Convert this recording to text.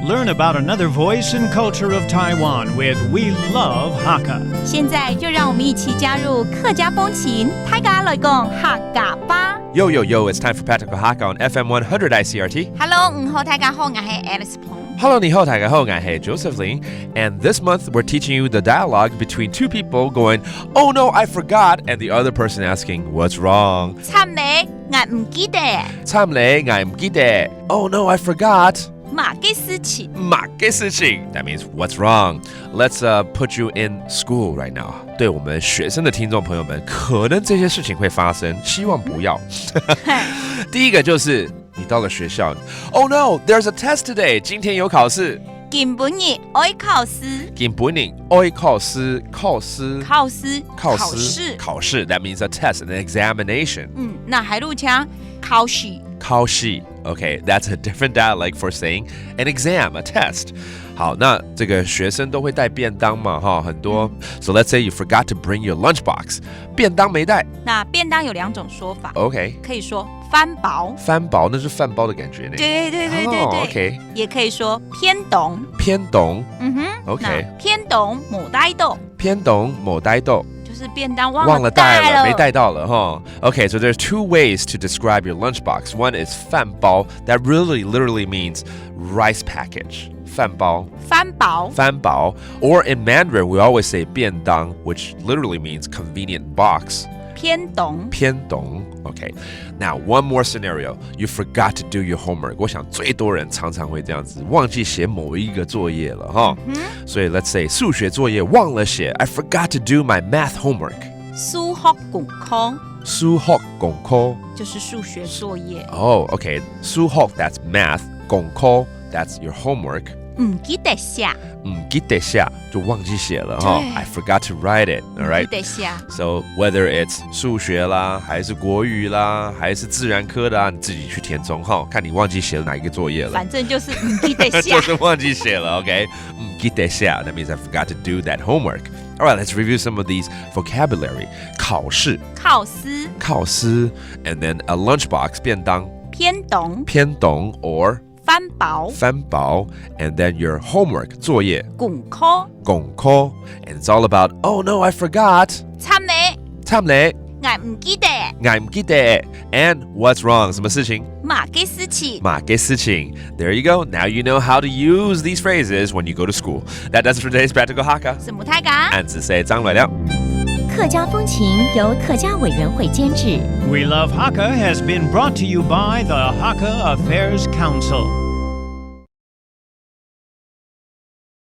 learn about another voice and culture of Taiwan with We Love Hakka. 现在就让我们一起加入客家风情，大家来讲客家吧。Yo, yo, yo, it's time for Practical Hakka on FM 100 ICRT. Hello， 好，大家好，我是 Alice 彭。Hello, 你好，大家好，我是 Josephine. And this month, we're teaching you the dialogue between two people going, oh no, I forgot, and the other person asking, what's wrong? 慘咧，我唔記得。慘咧，我唔記得. Oh no, I forgot. 乜嘅事情？乜嘅事情? That means what's wrong? Let's put you in school right now. 对我们学生的听众朋友们，可能这些事情会发生，希望不要。第一个就是你到了学校 ，Oh no, there's a test today. 今天有考试。今本日愛考試。今本日愛考試，考試。That means a test, an examination. 那海陸腔考試。考試 Okay, that's a different dialect for saying an exam, a test. 好，那这个学生都会带便当嘛，哈，很多。So let's say you forgot to bring your lunchbox. 便当没带。那便当有2种说法。Okay. 可以说翻薄。翻薄，那是饭包的感觉呢。对。Okay. 也可以说偏懂。偏懂。Okay. 那偏懂冇帶到。偏懂冇帶到。就是便当忘了带了，没带到了哈。Okay, so there's two ways to describe your lunchbox. One is 饭包, that literally means rice package. 饭包. 翻薄. Or in Mandarin, we always say 便当, which literally means convenient box. 偏懂. Okay. Now, one more scenario. You forgot to do your homework. 我想最多人常常会这样子，忘记写某一个作业了哈。所以 let's say 数学作业忘了写 I forgot to do my math homework. 數學功課就是數學作業。Oh, okay. 數學 that's math. 功課 that's your homework. 唔記得寫就忘記寫了哈。I forgot to write it. All right. 唔記得寫。So whether it's 數學啦，還是國語啦，還是自然科的啊，你自己去填充哈，看你忘記寫了哪一個作業了。反正就是唔記得寫。就是忘記寫了 ，OK？ 唔記得寫 That means I forgot to do that homework. All right, let's review some of these vocabulary. 考試 and then a lunchbox 便當偏懂 or 翻薄 and then your homework 作業功課 and it's all about oh no I forgot 慘咧我唔記得 and what's wrong 什麼事情乜嘅事情 There you go. Now you know how to use these phrases when you go to school. That does it for today's Practical Hakka. 什麼大家俺只係張來了。客家風情由客家委員會監製。We Love Hakka has been brought to you by the Hakka Affairs Council.